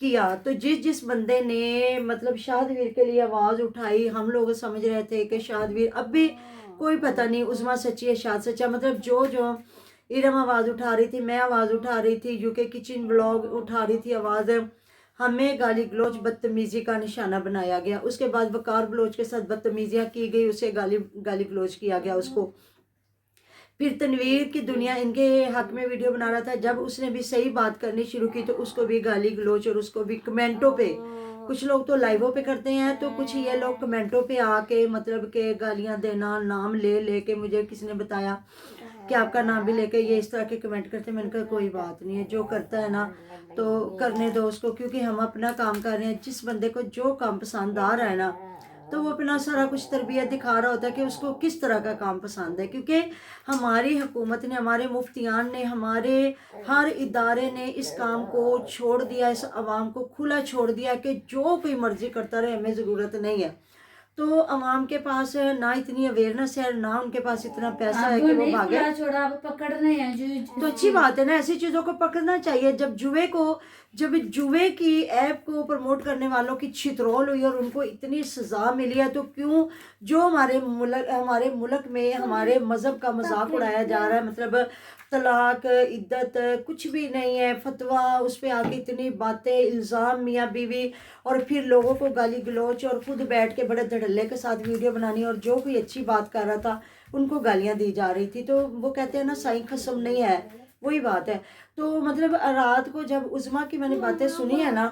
کیا تو جس بندے نے مطلب شادویر کے لیے آواز اٹھائی، ہم لوگ سمجھ رہے تھے کہ شادویر اب بھی کوئی پتہ نہیں عظمیٰ سچی ہے شاد سچا، مطلب جو ارم آواز اٹھا رہی تھی، میں آواز اٹھا رہی تھی، یو کے کچن بلاگ اٹھا رہی تھی آواز، ہمیں گالی گلوچ بدتمیزی کا نشانہ بنایا گیا۔ اس کے بعد وقار بلوچ کے ساتھ بدتمیزیاں کی گئی، اسے گالی گلوچ کیا گیا اس کو۔ پھر تنویر کی دنیا ان کے حق میں ویڈیو بنا رہا تھا، جب اس نے بھی صحیح بات کرنی شروع کی تو اس کو بھی گالی گلوچ، اور اس کو بھی کمنٹوں پہ، کچھ لوگ تو لائیووں پہ کرتے ہیں تو کچھ یہ لوگ کمنٹوں پہ آ کے مطلب کہ گالیاں دینا، نام لے کے، مجھے کسی نے بتایا کہ آپ کا نام بھی لے کے یہ اس طرح کے کمنٹ کرتے ہیں۔ میں نے کہا کوئی بات نہیں ہے، جو کرتا ہے نا تو کرنے دو اس کو، کیونکہ ہم اپنا کام کر رہے ہیں۔ جس بندے کو جو کام پسند آ رہا ہے نا تو وہ اپنا سارا کچھ تربیت دکھا رہا ہوتا ہے کہ اس کو کس طرح کا کام پسند ہے، کیونکہ ہماری حکومت نے، ہمارے مفتیان نے، ہمارے ہر ادارے نے اس کام کو چھوڑ دیا، اس عوام کو کھلا چھوڑ دیا کہ جو کوئی مرضی کرتا رہے، ہمیں ضرورت نہیں ہے۔ تو عوام کے پاس نہ اتنی اویئرنیس ہے، نہ ان کے پاس اتنا پیسہ ہے کہ وہ بھاگے۔ پکڑنے ہیں تو اچھی بات ہے نا، ایسی چیزوں کو پکڑنا چاہیے۔ جب جوئے کی ایپ کو پروموٹ کرنے والوں کی چھترول ہوئی اور ان کو اتنی سزا ملی ہے، تو کیوں جو ہمارے ملک میں ہمارے مذہب کا مذاق اڑایا جا رہا ہے، مطلب طلاق، عدت کچھ بھی نہیں ہے، فتویٰ اس پہ آ کے اتنی باتیں، الزام میاں بیوی، اور پھر لوگوں کو گالی گلوچ، اور خود بیٹھ کے بڑے دھڑلے کے ساتھ ویڈیو بنانی، اور جو کوئی اچھی بات کر رہا تھا ان کو گالیاں دی جا رہی تھی۔ تو وہ کہتے ہیں نا سائیں خصم نہیں ہے، وہی بات ہے۔ تو مطلب رات کو جب عظمیٰ کی میں نے باتیں سنی ہے نا،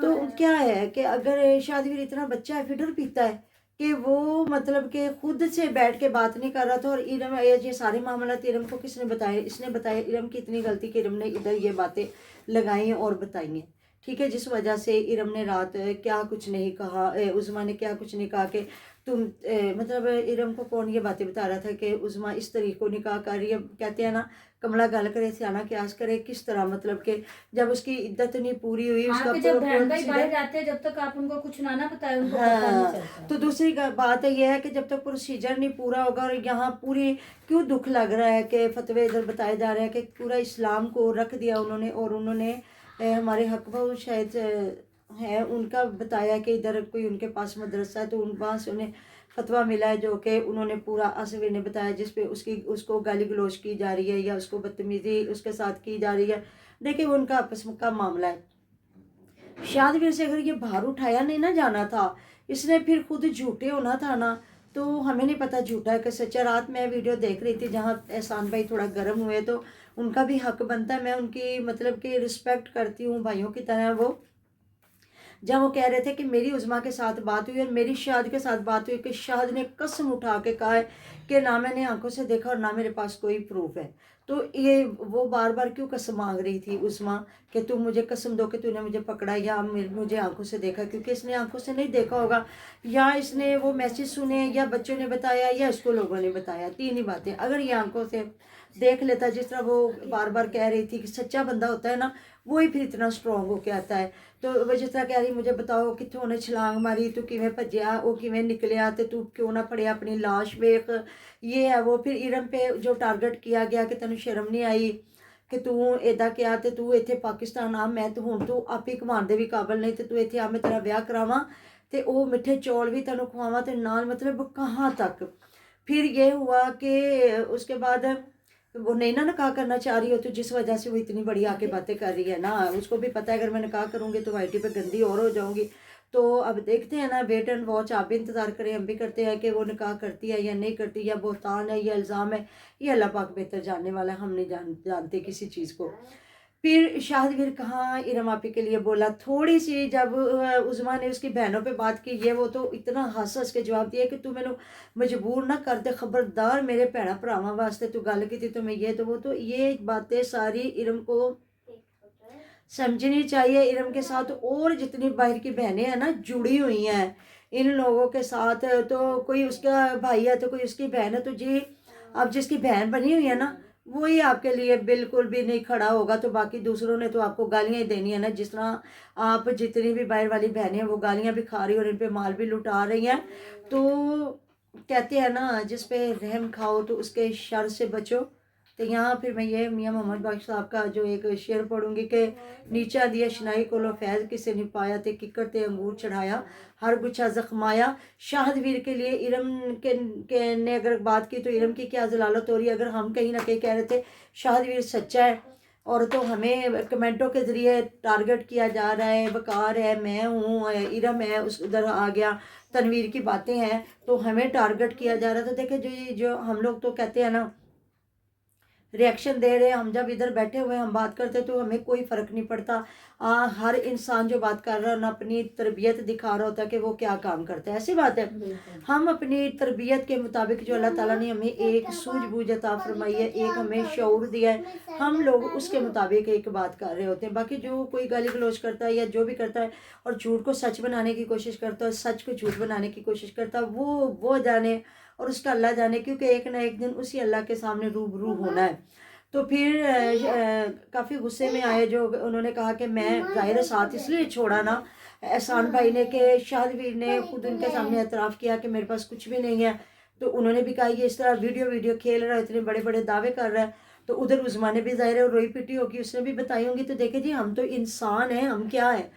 تو کیا ہے کہ اگر شادویر اتنا بچہ ہے، فڈر پیتا ہے، کہ وہ مطلب کہ خود سے بیٹھ کے بات نہیں کر رہا تھا، اور ارم یہ سارے معاملات ارم کو کس نے بتائے؟ اس نے بتایا۔ ارم کی اتنی غلطی کہ ارم نے ادھر یہ باتیں لگائی ہیں اور بتائی ہیں، ٹھیک ہے، جس وجہ سے ارم نے رات کیا کچھ نہیں کہا، عظمیٰ نے کیا کچھ نہیں کہا کہ تم مطلب ارم کو کون یہ باتیں بتا رہا تھا کہ عظمیٰ اس طریقے کو نکاح کر رہی ہے، کہتے ہیں نا کملا گل کرے سیانا قیاس کرے، کس طرح مطلب کہ جب اس کی عدت نہیں پوری ہوئی، اس کا جب بہن بھائی باہر رہتے ہیں، جب تک آپ ان کو کچھ نہ بتائیں ان کو پتہ نہیں چلتا۔ تو دوسری بات یہ ہے کہ جب تک پروسیجر نہیں پورا ہوگا، اور یہاں پوری کیوں دکھ لگ رہا ہے کہ فتوے ادھر بتائے جا رہے ہیں کہ پورا اسلام کو رکھ دیا انہوں نے، اور انہوں نے ہمارے حق بہو شاید ہے ان کا بتایا کہ ادھر کوئی ان کے پاس مدرسہ ہے، تو وہاں سے انہیں فتویٰ ملا ہے، جو کہ انہوں نے پورا اصویر نے بتایا، جس پہ اس کو گالی گلوچ کی جا رہی ہے، یا اس کو بدتمیزی اس کے ساتھ کی جا رہی ہے۔ دیکھیں وہ ان کا آپس کا معاملہ ہے۔ شادویر سے اگر یہ باہر اٹھایا نہیں نہ جانا تھا، اس نے پھر خود جھوٹے ہونا تھا نا، تو ہمیں نہیں پتا جھوٹا ہے کہ سچا۔ رات میں ویڈیو دیکھ رہی تھی جہاں احسان بھائی تھوڑا گرم ہوئے، تو ان کا بھی حق بنتا ہے، میں ان کی مطلب کہ رسپیکٹ کرتی ہوں بھائیوں کی طرح۔ وہ جب وہ کہہ رہے تھے کہ میری عظمیٰ کے ساتھ بات ہوئی اور میری شاد کے ساتھ بات ہوئی، کہ شاد نے قسم اٹھا کے کہا ہے کہ نہ میں نے آنکھوں سے دیکھا اور نہ میرے پاس کوئی پروف ہے، تو یہ وہ بار بار کیوں قسم مانگ رہی تھی عظمیٰ کہ تم مجھے قسم دو کہ تو نے مجھے پکڑا یا مجھے آنکھوں سے دیکھا؟ کیونکہ اس نے آنکھوں سے نہیں دیکھا ہوگا، یا اس نے وہ میسیج سنے، یا بچوں نے بتایا، یا اس کو لوگوں نے بتایا، تین ہی باتیں۔ اگر یہ آنکھوں سے دیکھ لیتا، جس طرح وہ بار بار کہہ رہی تھی کہ سچا بندہ ہوتا ہے نا وہی پھر اتنا اسٹرانگ ہو کے آتا ہے، تو وہ جس طرح کہہ رہی مجھے بتاؤ کتوں انہیں چھلانگ ماری، تو کیویں بھجیا، وہ کیویں نکلیا، تو کیوں نہ پڑیا اپنی لاش ویخ، یہ ہے وہ۔ پھر ارم پہ جو ٹارگٹ کیا گیا کہ تینوں شرم نہیں آئی کہ تو ایدا کیا، تے تو ایتھے پاکستان آ، میں تو ہوں تو آپ ہی کمان دے بھی قابل نہیں، تے تو ایتھے آ، میں تیرا بیاہ کراواں تے او میٹھے چول بھی تینوں کھواواں تے نال، مطلب کہاں تک۔ پھر یہ ہوا کہ اس کے بعد وہ نہیں نہ نکاح کرنا چاہ رہی ہو، تو جس وجہ سے وہ اتنی بڑی آ کے باتیں کر رہی ہے نا، اس کو بھی پتہ ہے اگر میں نکاح کروں گی تو آئی ٹی پہ گندی اور ہو جاؤں گی۔ تو اب دیکھتے ہیں نا، ویٹ اینڈ واچ، آپ بھی انتظار کریں، ہم بھی کرتے ہیں کہ وہ نکاح کرتی ہے یا نہیں کرتی، یا بہتان ہے یا الزام ہے، یہ اللہ پاک بہتر جاننے والا ہے، ہم نہیں جانتے کسی چیز کو۔ پھر شادویر کہاں ارم آپی کے لیے بولا، تھوڑی سی جب عظمیٰ نے اس کی بہنوں پہ بات کی، وہ تو اتنا ہنس کے جواب دیا کہ تو میں مجبور نہ کر دے، خبردار میرے بھیڑا بھراواں واسطے تو گل کی تھی، تو میں یہ تو وہ، تو یہ باتیں ساری ارم کو سمجھنی چاہیے۔ ارم کے ساتھ اور جتنی باہر کی بہنیں ہیں نا جڑی ہوئی ہیں ان لوگوں کے ساتھ، تو کوئی اس کا بھائی ہے تو کوئی اس کی بہن ہے، تو جی اب جس کی بہن بنی ہوئی ہے نا وہی آپ کے لیے بالکل بھی نہیں کھڑا ہوگا، تو باقی دوسروں نے تو آپ کو گالیاں ہی دینی ہے نا، جس طرح آپ جتنی بھی باہر والی بہنیں ہیں وہ گالیاں بھی کھا رہی ہیں اور ان پہ مال بھی لٹا رہی ہیں۔ تو کہتے ہیں نا جس پہ رحم کھاؤ تو اس کے شر سے بچو، تو یہاں پھر میں یہ میاں محمد بخش صاحب کا جو ایک شعر پڑھوں گی کہ نیچا دیا شنائی کو لو فیض کسے نہیں پایا تے ککر تے انگور چڑھایا ہر گچھا زخمایا شاہد ویر کے لیے ارم کے نے اگر بات کی تو ارم کی کیا ضلالت ہو رہی ہے. اگر ہم کہیں نہ کہیں کہہ رہے تھے شاہد ویر سچا ہے اور تو ہمیں کمنٹوں کے ذریعے ٹارگٹ کیا جا رہا ہے وقار ہے میں ہوں ارم ہے اس ادھر آ گیا تنویر کی باتیں ہیں تو ہمیں ٹارگٹ کیا جا رہا تھا. دیکھیں جو ہم لوگ تو کہتے ہیں نا ریئیکشن دے رہے ہم جب ادھر بیٹھے ہوئے ہم بات کرتے تو ہمیں کوئی فرق نہیں پڑتا. ہر انسان جو بات کر رہا ہے انہیں اپنی تربیت دکھا رہا ہوتا ہے کہ وہ کیا کام کرتا ہے. ایسی بات ہے ہم اپنی تربیت کے مطابق جو اللہ تعالیٰ نے ہمیں ایک سوجھ بوجھ عطا فرمائی ہے ایک ہمیں شعور دیا ہے ہم لوگ اس کے مطابق ایک بات کر رہے ہوتے ہیں. باقی جو کوئی گالی گلوچ کرتا ہے یا جو بھی کرتا ہے اور جھوٹ کو سچ بنانے کی کوشش کرتا ہے سچ کو جھوٹ بنانے کی کوشش کرتا ہے وہ جانے اور اس کا اللہ جانے کیونکہ ایک نہ ایک دن اسی اللہ کے سامنے روبرو ہونا ہے. تو پھر کافی غصے میں آئے جو انہوں نے کہا کہ میں ظاہر ساتھ اس لیے چھوڑا نا احسان بھائی نے کہ شاہد ویر نے خود ان کے سامنے اعتراف کیا کہ میرے پاس کچھ بھی نہیں ہے. تو انہوں نے بھی کہا یہ اس طرح ویڈیو کھیل رہا ہے اتنے بڑے بڑے دعوے کر رہا ہے. تو ادھر عظما نے بھی ظاہر ہے روئی پٹی ہوگی اس نے بھی بتائی ہوں گی. تو دیکھیں جی ہم تو انسان ہیں ہم کیا ہے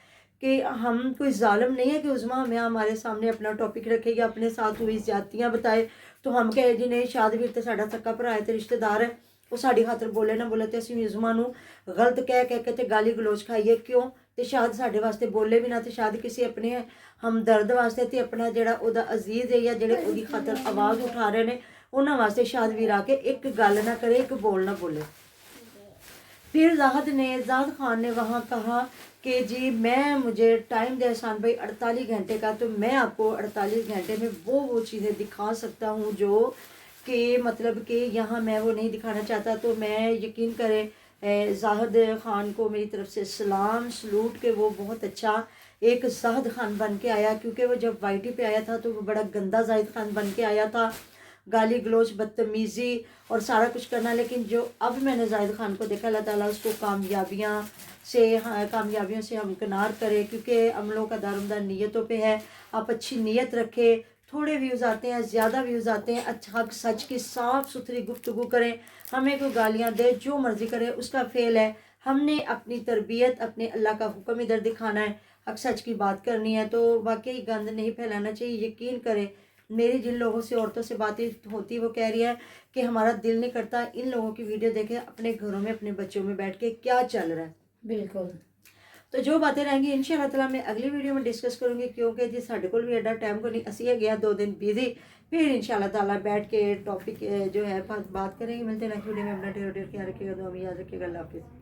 کہ ہم کوئی ظالم نہیں ہے کہ عظما ہمیں ہمارے سامنے اپنا ٹاپک رکھے یا اپنے ساتھ ہوئی زیادتیاں بتائے تو ہم کہے جی نہیں شاہد ویر تو ساڈا سکا بھرا ہے تے رشتہ دار ہے وہ ساڈی خاطر بولے نہ بولے تے اسی عظما نو غلط کہہ کے تے گالی گلوچ کھائیے کیوں تے شاید ساڈے واسطے بولے بھی نہ تے شاید کسی اپنے ہم درد واسطے تے اپنا جڑا او دا عزیز ہے یا جڑے او دی خاطر آواز اٹھا رہے نے انہاں واسطے شاہد ویر آ کے ایک گل نہ کرے ایک بول نہ بولے. پھر زاہد خان نے وہاں کہا کہ جی مجھے ٹائم دے احسان بھائی 48 گھنٹے کا تو میں آپ کو 48 گھنٹے میں وہ چیزیں دکھا سکتا ہوں جو کہ مطلب کہ یہاں میں وہ نہیں دکھانا چاہتا. تو میں یقین کرے زاہد خان کو میری طرف سے سلام سلوٹ کہ وہ بہت اچھا ایک زاہد خان بن کے آیا کیونکہ وہ جب وائی ٹی پہ آیا تھا تو وہ بڑا گندا زاہد خان بن کے آیا تھا گالی گلوچ بدتمیزی اور سارا کچھ کرنا. لیکن جو اب میں نے زاہد خان کو دیکھا اللہ تعالیٰ اس کو کامیابیوں سے ہمکنار کرے کیونکہ عملوں کا دارمدار نیتوں پہ ہے. آپ اچھی نیت رکھے تھوڑے ویوز آتے ہیں زیادہ ویوز آتے ہیں اچھا سچ کی صاف ستھری گفتگو کریں ہمیں کوئی گالیاں دے جو مرضی کرے اس کا فعل ہے. ہم نے اپنی تربیت اپنے اللہ کا حکم ادھر دکھانا ہے حق سچ کی بات کرنی ہے. تو واقعی گند نہیں پھیلانا چاہیے. یقین کرے میری جن لوگوں سے عورتوں سے باتیں ہوتی وہ کہہ رہی ہے کہ ہمارا دل نہیں کرتا ان لوگوں کی ویڈیو دیکھیں اپنے گھروں میں اپنے بچوں میں بیٹھ کے کیا چل رہا ہے. بالکل. تو جو باتیں رہیں گی انشاءاللہ تعالیٰ میں اگلی ویڈیو میں ڈسکس کروں گی کیونکہ جی ساڈے کول بھی ایڈا ٹائم کو نہیں اسی گیا 2 دن بیزی پھر انشاءاللہ تعالیٰ بیٹھ کے ٹاپک جو ہے بات کریں گے. ملتے ہیں نیکسٹ ویڈیو میں اپنا ٹیئر خیال رکھیے گا دعا میں یاد رکھیے گا. اللہ حافظ.